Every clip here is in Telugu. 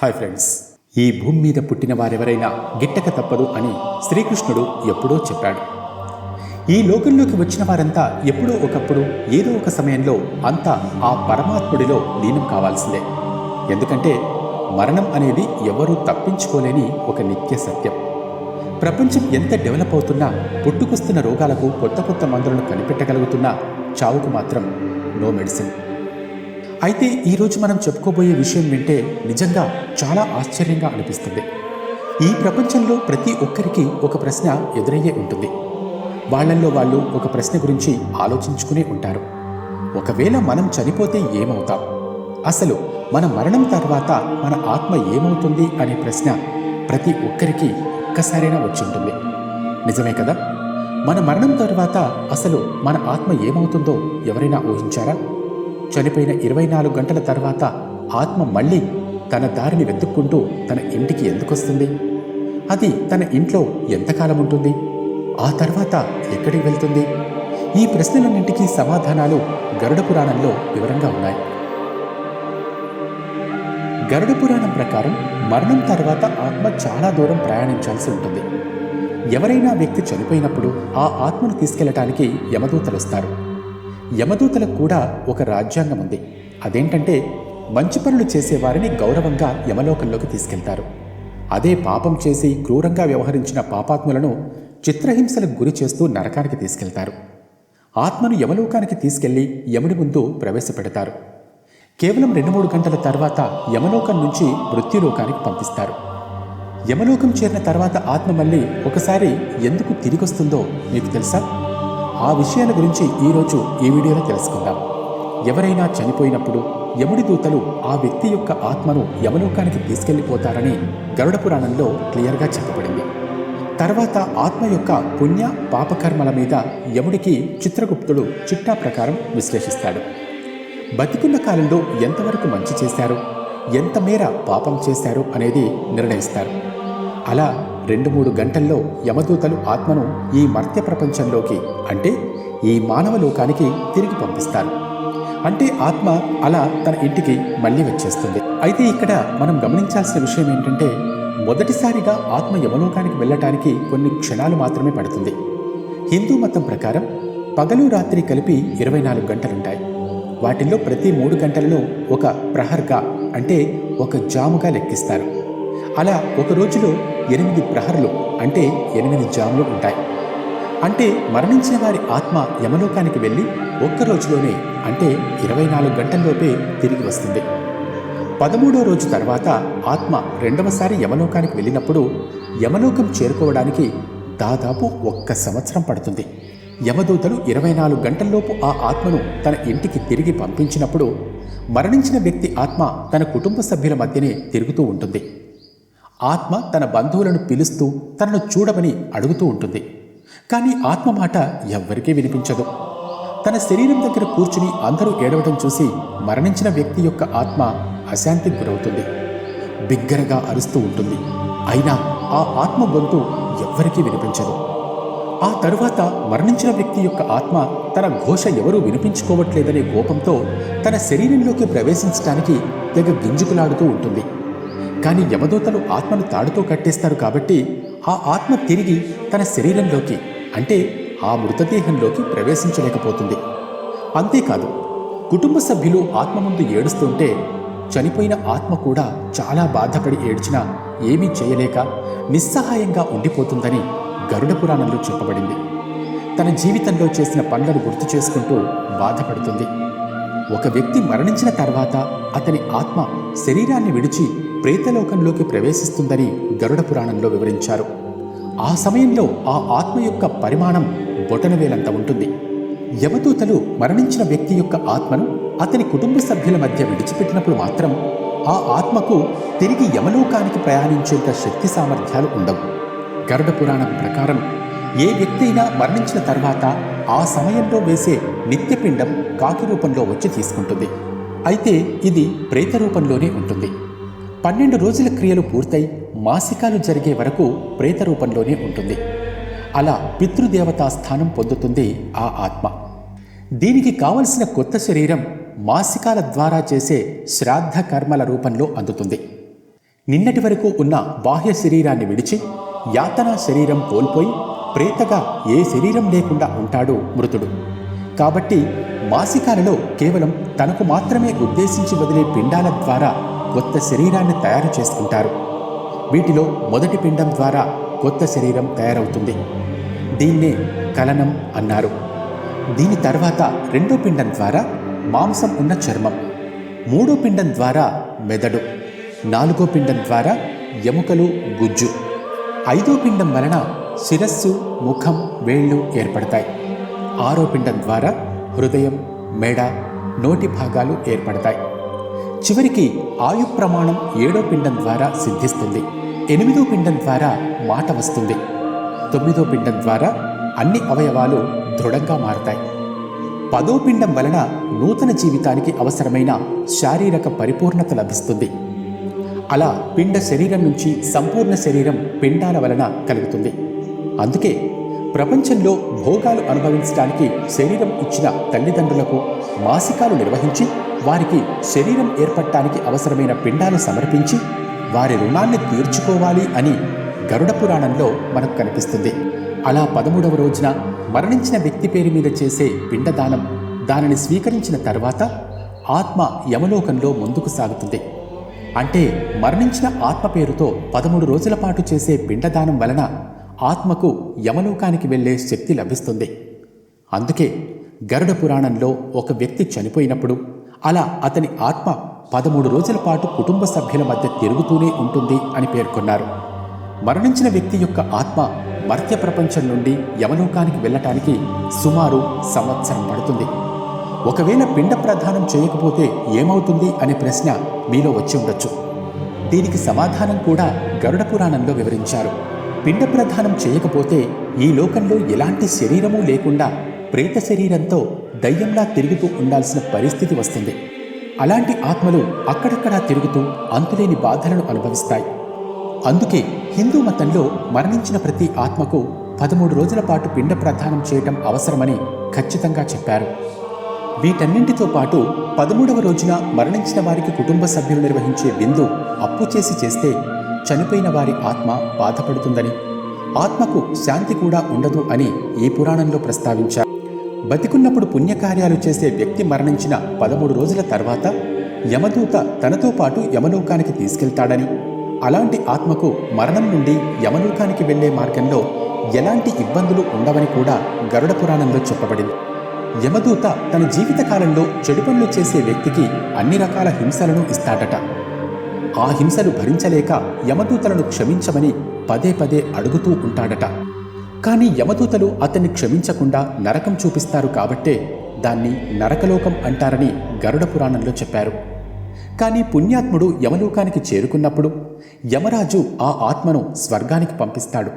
హాయ్ ఫ్రెండ్స్, ఈ భూమి మీద పుట్టిన వారెవరైనా గిట్టక తప్పదు అని శ్రీకృష్ణుడు ఎప్పుడో చెప్పాడు. ఈ లోకంలోకి వచ్చిన వారంతా ఎప్పుడో ఒకప్పుడు ఏదో ఒక సమయంలో అంతా ఆ పరమాత్ముడిలో లీనం కావాల్సిందే. ఎందుకంటే మరణం అనేది ఎవరూ తప్పించుకోలేని ఒక నిత్య సత్యం. ప్రపంచం ఎంత డెవలప్ అవుతున్నా, పుట్టుకొస్తున్న రోగాలకు కొత్త కొత్త మందులను కనిపెట్టగలుగుతున్నా చావుకు మాత్రం నో మెడిసిన్. అయితే ఈరోజు మనం చెప్పుకోబోయే విషయం వింటే నిజంగా చాలా ఆశ్చర్యంగా అనిపిస్తుంది. ఈ ప్రపంచంలో ప్రతి ఒక్కరికి ఒక ప్రశ్న ఎదురయ్యే ఉంటుంది. వాళ్ళల్లో వాళ్ళు ఒక ప్రశ్న గురించి ఆలోచించుకునే ఉంటారు. ఒకవేళ మనం చనిపోతే ఏమవుతాం? అసలు మన మరణం తర్వాత మన ఆత్మ ఏమవుతుంది అనే ప్రశ్న ప్రతి ఒక్కరికి ఒక్కసారైనా వచ్చి ఉంటుంది. నిజమే కదా? మన మరణం తర్వాత అసలు మన ఆత్మ ఏమవుతుందో ఎవరైనా ఊహించారా? చనిపోయిన 24 గంటల తర్వాత ఆత్మ మళ్ళీ తన దారిని వెతుక్కుంటూ తన ఇంటికి ఎందుకొస్తుంది? అది తన ఇంట్లో ఎంతకాలం ఉంటుంది? ఆ తర్వాత ఎక్కడికి వెళ్తుంది? ఈ ప్రశ్నలన్నింటికీ సమాధానాలు గరుడ పురాణంలో వివరంగా ఉన్నాయి. గరుడ పురాణం ప్రకారం మరణం తర్వాత ఆత్మ చాలా దూరం ప్రయాణించాల్సి ఉంటుంది. ఎవరైనా వ్యక్తి చనిపోయినప్పుడు ఆ ఆత్మను తీసుకెళ్లటానికి యమదూతలు వస్తారు. యమదూతలకు కూడా ఒక రాజ్యాంగం ఉంది. అదేంటంటే మంచి పనులు చేసేవారిని గౌరవంగా యమలోకంలోకి తీసుకెళ్తారు. అదే పాపం చేసి క్రూరంగా వ్యవహరించిన పాపాత్ములను చిత్రహింసలకు గురి చేస్తూ నరకానికి తీసుకెళ్తారు. ఆత్మను యమలోకానికి తీసుకెళ్లి యముడి ముందు ప్రవేశపెడతారు. కేవలం 2-3 గంటల తర్వాత యమలోకం నుంచి మృత్యులోకానికి పంపిస్తారు. యమలోకం చేరిన తర్వాత ఆత్మ మళ్ళీ ఒకసారి ఎందుకు తిరిగొస్తుందో మీకు తెలుసా? ఆ విషయాల గురించి ఈరోజు ఈ వీడియోలో తెలుసుకుందాం. ఎవరైనా చనిపోయినప్పుడు యముడి దూతలు ఆ వ్యక్తి యొక్క ఆత్మను యమలోకానికి తీసుకెళ్లిపోతారని గరుడ పురాణంలో క్లియర్గా చెప్పబడింది. తర్వాత ఆత్మ యొక్క పుణ్య పాపకర్మల మీద యముడికి చిత్రగుప్తుడు చిట్టా ప్రకారం విశ్లేషిస్తాడు. బతికున్న కాలంలో ఎంతవరకు మంచి చేశారు, ఎంత మేర పాపం చేశారు అనేది నిర్ణయిస్తారు. అలా 2-3 గంటల్లో యమదూతలు ఆత్మను ఈ మర్త్య ప్రపంచంలోకి, అంటే ఈ మానవ లోకానికి తిరిగి పంపిస్తారు. అంటే ఆత్మ అలా తన ఇంటికి మళ్ళీ వచ్చేస్తుంది. అయితే ఇక్కడ మనం గమనించాల్సిన విషయం ఏంటంటే, మొదటిసారిగా ఆత్మ యమలోకానికి వెళ్ళటానికి కొన్ని క్షణాలు మాత్రమే పడుతుంది. హిందూ మతం ప్రకారం పగలు రాత్రి కలిపి 24 గంటలుంటాయి. వాటిల్లో ప్రతి 3 గంటలను ఒక ప్రహర్గా, అంటే ఒక జాముగా లెక్కిస్తారు. అలా ఒక రోజులో 8 ప్రహర్లు, అంటే 8 జాములు ఉంటాయి. అంటే మరణించిన వారి ఆత్మ యమలోకానికి వెళ్ళి ఒక్క రోజులోనే, అంటే 24 గంటల్లోపే తిరిగి వస్తుంది. 13వ రోజు తర్వాత ఆత్మ రెండవసారి యమలోకానికి వెళ్ళినప్పుడు యమలోకం చేరుకోవడానికి దాదాపు 1 సంవత్సరం పడుతుంది. యమదూతలు 24 గంటల్లోపు ఆ ఆత్మను తన ఇంటికి తిరిగి పంపించినప్పుడు మరణించిన వ్యక్తి ఆత్మ తన కుటుంబ సభ్యుల మధ్యనే తిరుగుతూ ఉంటుంది. ఆత్మ తన బంధువులను పిలుస్తూ తనను చూడమని అడుగుతూ ఉంటుంది. కానీ ఆత్మ మాట ఎవ్వరికీ వినిపించదు. తన శరీరం దగ్గర కూర్చుని అందరూ ఏడవటం చూసి మరణించిన వ్యక్తి యొక్క ఆత్మ అశాంతికి గురవుతుంది. బిగ్గరగా అరుస్తూ ఉంటుంది. అయినా ఆ ఆత్మ గొంతు ఎవ్వరికీ వినిపించదు. ఆ తరువాత మరణించిన వ్యక్తి యొక్క ఆత్మ తన ఘోష ఎవరూ వినిపించుకోవట్లేదనే కోపంతో తన శరీరంలోకి ప్రవేశించడానికి తెగ గింజుకులాడుతూ ఉంటుంది. కానీ యమదూతలు ఆత్మను తాడుతో కట్టేస్తారు కాబట్టి ఆ ఆత్మ తిరిగి తన శరీరంలోకి, అంటే ఆ మృతదేహంలోకి ప్రవేశించలేకపోతుంది. అంతేకాదు, కుటుంబ సభ్యులు ఆత్మ ముందు ఏడుస్తుంటే చనిపోయిన ఆత్మ కూడా చాలా బాధపడి ఏడ్చినా ఏమీ చేయలేక నిస్సహాయంగా ఉండిపోతుందని గరుడ పురాణంలో చెప్పబడింది. తన జీవితంలో చేసిన పనులను గుర్తు చేసుకుంటూ బాధపడుతుంది. ఒక వ్యక్తి మరణించిన తర్వాత అతని ఆత్మ శరీరాన్ని విడిచి ప్రేతలోకంలోకి ప్రవేశిస్తుందని గరుడ పురాణంలో వివరించారు. ఆ సమయంలో ఆ ఆత్మ యొక్క పరిమాణం బొటనవేలంత ఉంటుంది. యమదూతలు మరణించిన వ్యక్తి యొక్క ఆత్మను అతని కుటుంబ సభ్యుల మధ్య విడిచిపెట్టినప్పుడు మాత్రం ఆ ఆత్మకు తిరిగి యమలోకానికి ప్రయాణించేంత శక్తి సామర్థ్యాలు ఉండవు. గరుడ పురాణం ప్రకారం ఏ వ్యక్తి అయినా మరణించిన తర్వాత ఆ సమయంలో వేసే నిత్యపిండం కాకి రూపంలో వచ్చి తీసుకుంటుంది. అయితే ఇది ప్రేత రూపంలోనే ఉంటుంది. 12 రోజుల క్రియలు పూర్తయి మాసికాలు జరిగే వరకు ప్రేత రూపంలోనే ఉంటుంది. అలా పితృదేవతా స్థానం పొందుతుంది ఆ ఆత్మ. దీనికి కావలసిన కొత్త శరీరం మాసికాల ద్వారా చేసే శ్రాద్ధ కర్మల రూపంలో అందుతుంది. నిన్నటి వరకు ఉన్న బాహ్య శరీరాన్ని విడిచి యాతనా శరీరం కోల్పోయి ప్రేతగా ఏ శరీరం లేకుండా ఉంటాడు మృతుడు. కాబట్టి మాసికాలలో కేవలం తనకు మాత్రమే ఉద్దేశించి వదిలే పిండాల ద్వారా కొత్త శరీరాన్ని తయారు చేసుకుంటారు. వీటిలో మొదటి పిండం ద్వారా కొత్త శరీరం తయారవుతుంది. దీన్నే కలనం అన్నారు. దీని తర్వాత రెండో పిండం ద్వారా మాంసం ఉన్న చర్మం, మూడో పిండం ద్వారా మెదడు, నాలుగో పిండం ద్వారా ఎముకలు గుజ్జు, ఐదో పిండం వలన శిరస్సు ముఖం వేళ్ళు ఏర్పడతాయి, ఆరో పిండం ద్వారా హృదయం మెడ నోటి భాగాలు ఏర్పడతాయి. చివరికి ఆయు ప్రమాణం ఏడో పిండం ద్వారా సిద్ధిస్తుంది. ఎనిమిదో పిండం ద్వారా మాట వస్తుంది. తొమ్మిదో పిండం ద్వారా అన్ని అవయవాలు దృఢంగా మారతాయి. పదో పిండం వలన నూతన జీవితానికి అవసరమైన శారీరక పరిపూర్ణత లభిస్తుంది. అలా పిండ శరీరం నుంచి సంపూర్ణ శరీరం పిండాల వలన కలుగుతుంది. అందుకే ప్రపంచంలో భోగాలు అనుభవించడానికి శరీరం ఇచ్చిన తల్లిదండ్రులకు మాసికాలు నిర్వహించి వారికి శరీరం ఏర్పడటానికి అవసరమైన పిండాలు సమర్పించి వారి రుణాన్ని తీర్చుకోవాలి అని గరుడ పురాణంలో మనకు కనిపిస్తుంది. అలా 13వ రోజున మరణించిన వ్యక్తి పేరు మీద చేసే పిండదానం, దానిని స్వీకరించిన తర్వాత ఆత్మ యమలోకంలో ముందుకు సాగుతుంది. అంటే మరణించిన ఆత్మ పేరుతో 13 రోజుల పాటు చేసే పిండదానం వలన ఆత్మకు యమలోకానికి వెళ్లే శక్తి లభిస్తుంది. అందుకే గరుడ పురాణంలో ఒక వ్యక్తి చనిపోయినప్పుడు అలా అతని ఆత్మ 13 రోజుల పాటు కుటుంబ సభ్యుల మధ్య తిరుగుతూనే ఉంటుంది అని పేర్కొన్నారు. మరణించిన వ్యక్తి యొక్క ఆత్మ మర్త్య ప్రపంచం నుండి యమలోకానికి వెళ్ళటానికి సుమారు సంవత్సరం పడుతుంది. ఒకవేళ పిండ ప్రదానం చేయకపోతే ఏమవుతుంది అనే ప్రశ్న మీలో వచ్చి ఉండొచ్చు. దీనికి సమాధానం కూడా గరుడ పురాణంలో వివరించారు. పిండ ప్రదానం చేయకపోతే ఈ లోకంలో ఎలాంటి శరీరమూ లేకుండా ప్రేత శరీరంతో దయ్యంలా తిరుగుతూ ఉండాల్సిన పరిస్థితి వస్తుంది. అలాంటి ఆత్మలు అక్కడక్కడా తిరుగుతూ అంతులేని బాధలను అనుభవిస్తాయి. అందుకే హిందూ మతంలో మరణించిన ప్రతి ఆత్మకు 13 రోజుల పాటు పిండ ప్రదానం చేయటం అవసరమని ఖచ్చితంగా చెప్పారు. వీటన్నింటితో పాటు 13వ రోజున మరణించిన వారికి కుటుంబ సభ్యులు నిర్వహించే విందు అప్పు చేస్తే చనిపోయిన వారి ఆత్మ బాధపడుతుందని, ఆత్మకు శాంతి కూడా ఉండదు అని ఈ పురాణంలో ప్రస్తావించారు. బతికున్నప్పుడు పుణ్యకార్యాలు చేసే వ్యక్తి మరణించిన 13 రోజుల తర్వాత యమదూత తనతో పాటు యమలోకానికి తీసుకెళ్తాడని, అలాంటి ఆత్మకు మరణం నుండి యమలోకానికి వెళ్లే మార్గంలో ఎలాంటి ఇబ్బందులు ఉండవని కూడా గరుడ పురాణంలో చెప్పబడింది. యమదూత తన జీవితకాలంలో చెడు పనులు చేసే వ్యక్తికి అన్ని రకాల హింసలను ఇస్తాడట. ఆ హింసలు భరించలేక యమదూతలను క్షమించమని పదే పదే అడుగుతూ ఉంటాడట. కానీ యమదూతలు అతన్ని క్షమించకుండా నరకం చూపిస్తారు కాబట్టే దాన్ని నరకలోకం అంటారని గరుడ పురాణంలో చెప్పారు. కానీ పుణ్యాత్ముడు యమలోకానికి చేరుకున్నప్పుడు యమరాజు ఆ ఆత్మను స్వర్గానికి పంపిస్తాడు.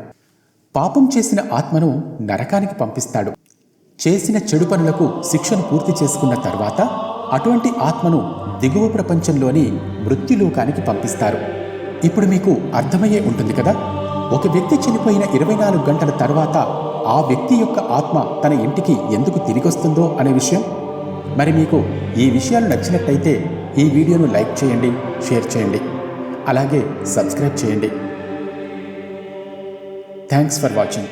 పాపం చేసిన ఆత్మను నరకానికి పంపిస్తాడు. చేసిన చెడు పనులకు శిక్షను పూర్తి చేసుకున్న తర్వాత అటువంటి ఆత్మను దిగువ ప్రపంచంలోని మృత్యులోకానికి పంపిస్తారు. ఇప్పుడు మీకు అర్థమయ్యే ఉంటుంది కదా, ఒక వ్యక్తి చనిపోయిన 24 గంటల తర్వాత ఆ వ్యక్తి యొక్క ఆత్మ తన ఇంటికి ఎందుకు తిరిగొస్తుందో అనే విషయం. మరి మీకు ఈ విషయాలు నచ్చినట్టయితే ఈ వీడియోను లైక్ చేయండి, షేర్ చేయండి, అలాగే సబ్స్క్రైబ్ చేయండి. Thanks for watching.